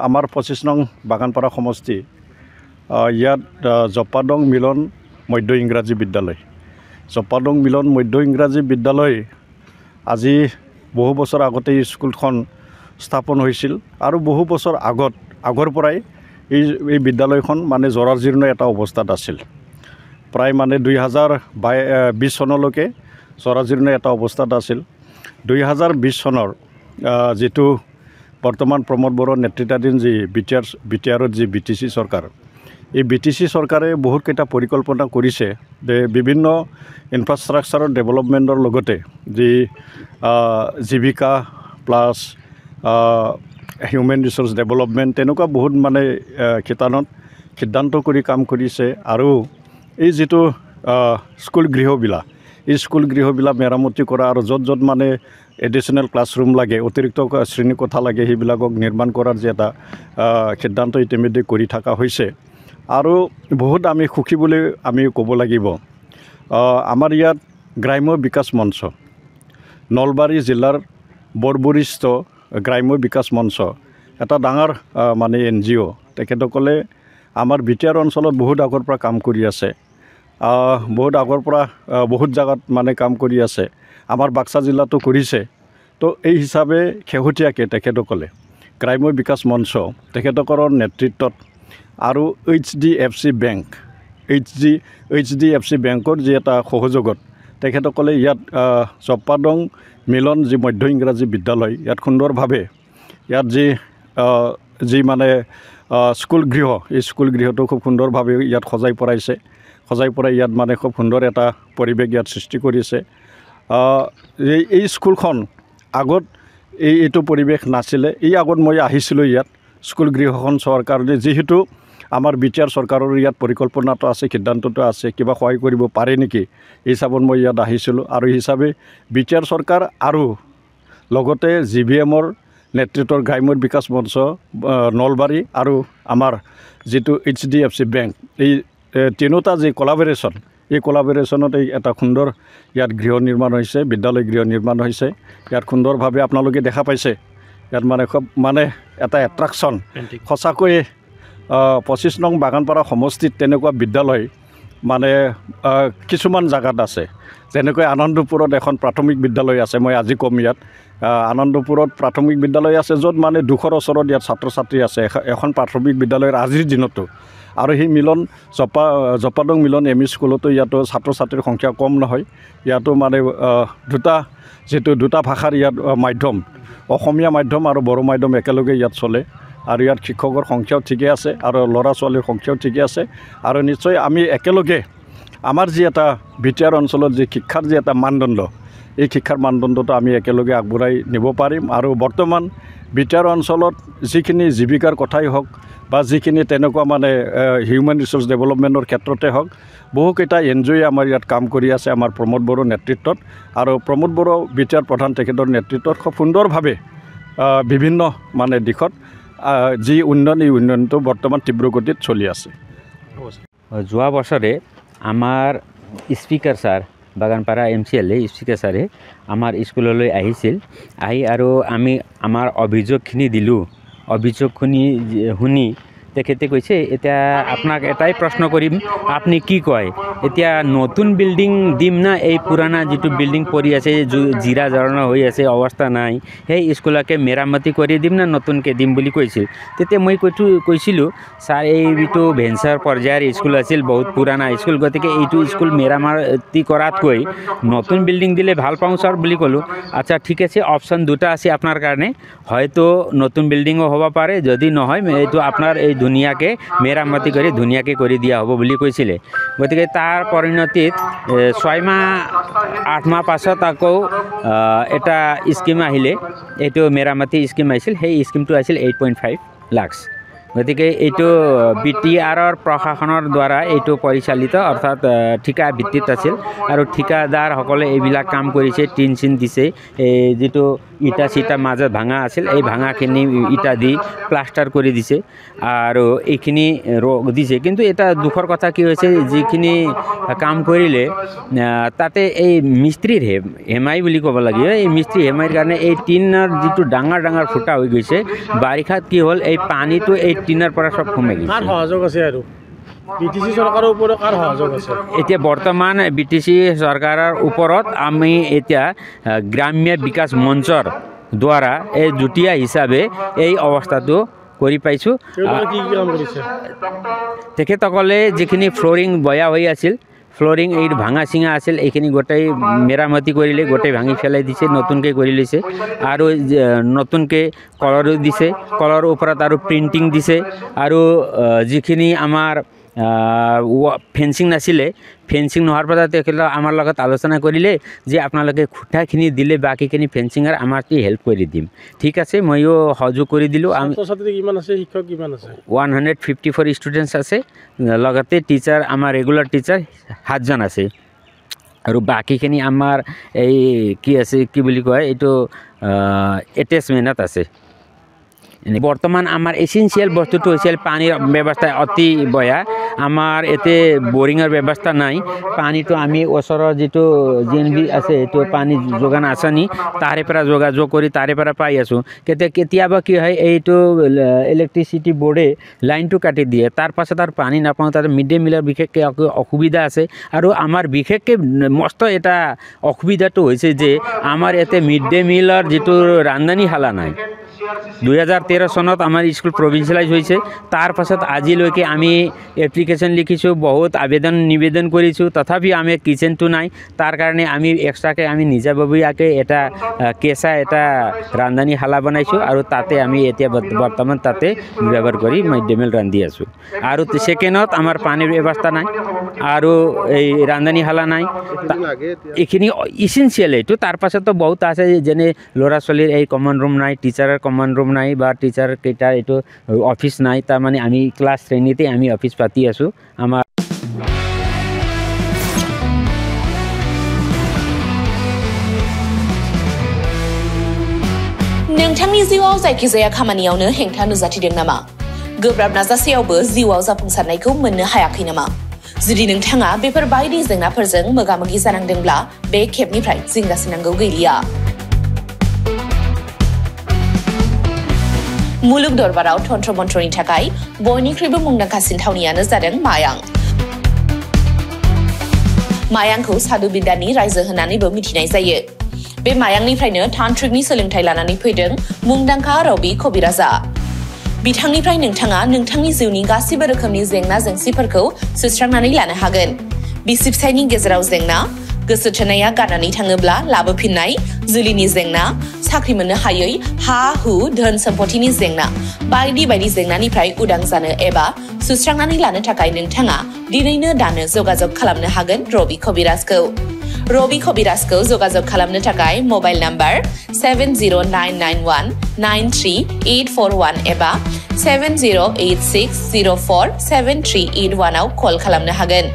আমাৰ 25 নং বাগানপাৰা সমষ্টি ইয়াত জপাদং মিলন মধ্য ইংৰাজী বিদ্যালয় জপাদং মিলন মধ্য ইংৰাজী বিদ্যালয় আজি বহু বছৰ আগতে এই স্কুলখন স্থাপন হৈছিল আৰু বহু বছৰ আগৰ পৰাই এই বিদ্যালয়খন মানে জৰাজীৰ্ণ এটা অৱস্থাত আছিল প্ৰায় মানে 2020 চনলৈকে জৰাজীৰ্ণ এটা অৱস্থাত আছিল 2020 চনৰ যেটো বৰ্তমান প্ৰমোদ বড়োৰ নেতৃত্বাধীন যি বিটিআৰত যি বিটিচি চৰকাৰ এই বিটিচি চৰকাৰে বহুত কেইটা পৰিকল্পনা কৰিছে যে বিভিন্ন ইনফ্ৰাষ্ট্ৰাকচাৰৰ ডেভেলপমেণ্টৰ লগতে যি জীৱিকা প্লাছ হিউমেন ৰিসোৰ্স ডেভেলপমেণ্ট তেনেকুৱা বহুত মানে সিদ্ধান্ত কৰি কাম কৰিছে আৰু এই যেটো স্কুল গৃহবিলাক এই স্কুল গৃহবিলাক মেৰামতি কৰা আৰু য'ত মানে এডিশনাল ক্লাছৰুম লাগে অতিৰিক্ত শ্ৰেণী কোঠা লাগে সেইবিলাকক নিৰ্মাণ কৰাৰ যে এটা সিদ্ধান্ত ইতিমধ্যে কৰি থকা হৈছে আৰু বহুত আমি সুখী বুলি আমি ক'ব লাগিব আমাৰ ইয়াত গ্ৰাম্য বিকাশ মঞ্চ নলবাৰী জিলাৰ বৰবৰিষ্ঠ গ্ৰাম্য বিকাশ মঞ্চ এটা ডাঙৰ মানে NGO তেখেতসকলে আমাৰ বিটিআৰ অঞ্চলত বহুত আগৰ পৰা কাম কৰি আছে বহুত আগৰ পৰা বহুত জায়গাত মানে কাম কৰি আছে আমাৰ বাক্সা জিলাতো কৰিছে তো এই হিচাপে খেহতীয়াকে তেখেতসকলে গ্ৰাম্য বিকাশ মঞ্চ তেখেতসকলৰ নেতৃত্বত আৰু HDFC বেংক HDFC বেংকৰ যি এটা সহযোগত তেখেতসকলে ইয়াত জপাদং মিলন যি মধ্য ইংৰাজী বিদ্যালয় ইয়াত সুন্দৰভাৱে ইয়াত যি মানে স্কুল গৃহ এই স্কুল গৃহটো খুব সুন্দৰভাৱে ইয়াত সজাই পৰাই ইয়াত মানে খুব সুন্দৰ এটা পৰিৱেশ ইয়াত সৃষ্টি কৰিছে এই স্কুলখন আগত এইটো পৰিৱেশ নাছিলে এই আগত মই আহিছিলোঁ ইয়াত স্কুল গৃহখন চোৱাৰ কাৰণে যেহেতু আমাৰ বিটিআৰ চৰকাৰৰ ইয়াত পৰিকল্পনাটো আছে সিদ্ধান্তটো আছে কিবা সহায় কৰিব পাৰে নেকি এই হিচাপত মই ইয়াত আহিছিলোঁ আৰু হিচাপে বিটিআৰ চৰকাৰ আৰু লগতে GVMৰ নেতৃত্বৰ গ্ৰাম্য বিকাশ মঞ্চ নলবাৰী আৰু আমাৰ যেটো HDFC বেংক এই তিনিটা যে কোলাবৰেচন এই কোলাবৰেচনত এটা সুন্দৰ ইয়াত গৃহ নিৰ্মাণ হৈছে বিদ্যালয় গৃহ নিৰ্মাণ হৈছে ইয়াত সুন্দৰভাৱে আপোনালোকে দেখা পাইছে ইয়াত মানে খুব মানে এটা এট্ৰাকচন সঁচাকৈ 25 নং বাগানপাৰা সমষ্টিত তেনেকুৱা বিদ্যালয় মানে কিছুমান জায়গাত আছে যেনেকৈ আনন্দপুৰত এখন প্ৰাথমিক বিদ্যালয় আছে মই আজি কম ইয়াত আনন্দপুৰত প্ৰাথমিক বিদ্যালয় আছে য'ত মানে 200 ওচৰত ইয়াত ছাত্ৰ ছাত্ৰী আছে এখন প্ৰাথমিক বিদ্যালয়ৰ আজিৰ দিনতো আৰু সেই মিলন জপাদং মিলন এমই স্কুলতো ইয়াতো ছাত্ৰ ছাত্ৰীৰ সংখ্যা কম নহয় ইয়াতো মানে দুটা ভাষাৰ ইয়াত মাধ্যম অসমীয়া মাধ্যম আৰু বড়ো মাধ্যম একেলগে ইয়াত চলে আৰু ইয়াত শিক্ষকৰ সংখ্যাও ঠিকে আছে আৰু ল'ৰা ছোৱালীৰ সংখ্যাও ঠিকে আছে আৰু নিশ্চয় আমি একেলগে আমাৰ যি এটা বিটিআৰ অঞ্চলত যি শিক্ষাৰ যি এটা মানদণ্ড এই শিক্ষাৰ মানদণ্ডটো আমি একেলগে আগবঢ়াই নিব পাৰিম আৰু বৰ্তমান বিটিআৰ অঞ্চলত যিখিনি জীৱিকাৰ কথাই হওক বা যিখিনি তেনেকুৱা মানে হিউমেন ৰিসোৰ্স ডেভেলপমেণ্টৰ ক্ষেত্ৰতে হওক বহুকেইটা NGO আমাৰ ইয়াত কাম কৰি আছে আমাৰ প্ৰমোদ বড়োৰ নেতৃত্বত আৰু প্ৰমোদ বড়ো বিটিআৰ প্ৰধান তেখেতৰ নেতৃত্বত খুব সুন্দৰভাৱে বিভিন্ন মানে দিশত যি উন্নয়ন এই উন্নয়নটো বৰ্তমান তীব্ৰ গতিত চলি আছে যোৱা বছৰে আমাৰ speaker sir Baganpara MCLA speaker ছাৰে আমাৰ স্কুললৈ আহিছিল আৰু আমি আমাৰ অভিযোগখিনি দিলোঁ অভিযোগখিনি শুনি তেখেতে কৈছে এতিয়া আপোনাক এটাই প্ৰশ্ন কৰিম আপুনি কি কয় এতিয়া নতুন বিল্ডিং দিম না এই পুৰাণা যেটো বিল্ডিং পৰি আছে জিৰা জৰণা হৈ আছে অৱস্থা নাই সেই স্কুলকে মেৰামতি কৰি দিম না নতুনকৈ দিম বুলি কৈছিল তেতিয়া মই কৈছিলোঁ ছাৰ এইটো ভেঞ্চাৰ পৰ্যায়ৰ স্কুল আছিল বহুত পুৰাণা স্কুল গতিকে এইটো স্কুল মেৰামতি কৰাতকৈ নতুন বিল্ডিং দিলে ভাল পাওঁ ছাৰ বুলি ক'লোঁ আচ্ছা ঠিক আছে অপশ্যন দুটা আছে আপোনাৰ কাৰণে হয়তো নতুন বিল্ডিঙো হ'ব পাৰে যদি নহয় এইটো আপোনাৰ এই ধুনীয়াকে মেৰামতি কৰি ধুনীয়াকে কৰি দিয়া হ'ব বুলি কৈছিলে গতিকে তাৰ পৰিণতিত 6 মাহ 8 মাহ পাছত আকৌ এটা স্কিম আহিলে এইটো মেৰামতি স্কিম আহিছিল সেই স্কিমটো আছিল 8.5 লাখ গতিকে এইটো বিটিআৰৰ প্ৰশাসনৰ দ্বাৰা এইটো পৰিচালিত অৰ্থাৎ ঠিকা ভিত্তিত আছিল আৰু ঠিকাদাৰসকলে এইবিলাক কাম কৰিছে টিন চিন দিছে এই যেটো ইটা চিটা মাজত ভাঙা আছিল এই ভাঙাখিনি ইটা দি প্লাষ্টাৰ কৰি দিছে আৰু এইখিনি দিছে কিন্তু এটা দুখৰ কথা কি হৈছে যিখিনি কাম কৰিলে তাতে এই মিস্ত্ৰীৰ হেমাই বুলি ক'ব লাগিব এই মিস্ত্ৰী হেমাইৰ কাৰণে এই টিনৰ যিটো ডাঙৰ ডাঙৰ ফুটা হৈ গৈছে বাৰিষাত কি হ'ল এই পানীটো এই টিনৰ পৰা সব সোমাই গৈছে কাৰ সহযোগ আছে আৰু বিটিসি চৰকাৰৰ ওপৰত কাৰ সহযোগ আছে এতিয়া বৰ্তমান বিটিসি চৰকাৰৰ ওপৰত আমি এতিয়া গ্ৰাম্য বিকাশ মঞ্চৰ দ্বাৰা এই যুটীয়া হিচাপে এই অৱস্থাটো কৰি পাইছোঁ কি কাম কৰিছে তেখেতসকলে যিখিনি ফ্ল'ৰিং বয়া হৈ আছিল ফ্ল'ৰিং এই ভাঙা চিঙা আছিল এইখিনি গোটেই মেৰামতি কৰিলে গোটেই ভাঙি পেলাই দিছে নতুনকৈ কৰি লৈছে আৰু নতুনকৈ কলৰো দিছে কলৰ ওপৰত আৰু প্ৰিণ্টিং দিছে আৰু যিখিনি আমাৰ ফেন্সিং নাছিলে ফেন্সিং নোহোৱাৰ পৰা তেখেতলোকে আমাৰ লগত আলোচনা কৰিলে যে আপোনালোকে খুঁটাখিনি দিলে বাকীখিনি ফেন্সিঙৰ আমাৰ হেল্প কৰি দিম ঠিক আছে ময়ো সহযোগ কৰি দিলোঁ আমি কিমান আছে শিক্ষক কিমান আছে 154 ষ্টুডেণ্টছ আছে লগতে টিচাৰ আমাৰ ৰেগুলাৰ টিচাৰ 7 জন আছে আৰু বাকীখিনি আমাৰ এই কি আছে কি বুলি কয় এইটো এটেচমেণ্টত আছে বৰ্তমান আমাৰ এসেনশিয়াল বস্তুটো হৈছে পানীৰ ব্যৱস্থা অতি বয়া আমাৰ এতে বৰিঙৰ ব্যৱস্থা নাই পানীটো আমি ওচৰৰ যিটো জিএনবি আছে এইটো পানী যোগান আঁচনি তাৰে পৰা যোগাযোগ কৰি তাৰে পৰা পাই আছোঁ কেতিয়াবা কি হয় এইটো ইলেক্ট্ৰিচিটি বোৰ্ডে লাইনটো কাটি দিয়ে তাৰ পাছত আৰু পানী নাপাওঁ তাতে মিড ডে মিলৰ বিশেষকৈ অসুবিধা আছে আৰু আমাৰ বিশেষকৈ মস্ত এটা অসুবিধাটো হৈছে যে আমাৰ ইয়াতে মিড ডে মিলৰ যিটো ৰান্ধনীশালা নাই 2013 চনত আমাৰ স্কুল প্ৰভিঞ্চিয়েলাইজ হৈছে তাৰ পাছত আজিলৈকে আমি এপ্লিকেশ্যন লিখিছোঁ বহুত আবেদন নিবেদন কৰিছোঁ তথাপি আমি কিচেনটো নাই তাৰ কাৰণে আমি এক্সট্ৰাকৈ আমি নিজাববীয়াকৈ এটা কেঁচা এটা ৰান্ধনীশালা বনাইছোঁ আৰু তাতে আমি এতিয়া বৰ্তমান তাতে ব্যৱহাৰ কৰি মিড ডে মিল ৰান্ধি আছোঁ আৰু ছেকেণ্ডত আমাৰ পানীৰ ব্যৱস্থা নাই আৰু এই ৰান্ধনীশালা নাই এইখিনি ইছেনচিয়েল এইটো তাৰ পাছতো বহুত আছে যেনে ল'ৰা ছোৱালীৰ এই কমন ৰুম নাই টিচাৰৰ কমন ৰুম নাই বা টিচাৰ কেইটাৰ এইটো অফিচ নাই তাৰমানে আমি ক্লাছ শ্ৰেণীতে আমি অফিচ পাতি আছোঁ আমাৰ नोंथांनि जिउआव जायखिजाया खामानियावनो हेंथा नुजाथिदों नामा गोब्राब नाजासेयावबो जिउआव जाफुंसारनायखौ मोननो हायाखै नामा जुदि नोंथाङा बेफोर बायदि जेंनाफोरजों मोगा-मोगि जानांदोंब्ला बे खेबनिफ्राय जिंगासिनांगौ गैलिया मुलुग दरबाराव तन्त्र मन्त्रनि थाखाय बयनिख्रुइबो मुंदांखासिन थावनियानो जादों मायां मायांखौ साधु बिद्यानि रायजो होननानैबो मिथिनाय जायो बे मायांनिफ्रायनो तान्त्रिकनि सोलोंथाय लानानै फैदों मुंदांखा रबि कबिराजा बिथांनिफ्राय नोंथाङा नोंथांनि जिउनि गासिबो रोखोमनि जेंना जेंसिफोरखौ सुस्रांनानै लानो हागोन बिसि फिसायनि गेजेराव जेंना गोसो थोनाया गारनानै थाङोब्ला लाबोफिननाय जुलिनि जेंना साख्रि मोननो हायै हा हु धोन सम्पथिनि जेंना बायदि बायदि जेंनानिफ्राय उदां जानो एबा सुस्रांनानै लानो थाखाय नोंथाङा दिनैनो दानो जगाजग खालामनो हागोन रबि कबिराजखौ रबि कबिराजखौ जगाजग खालामनो थाखाय मोबाइल नम्बर 7099193841 एबा 7086047381 आव कल खालामनो हागोन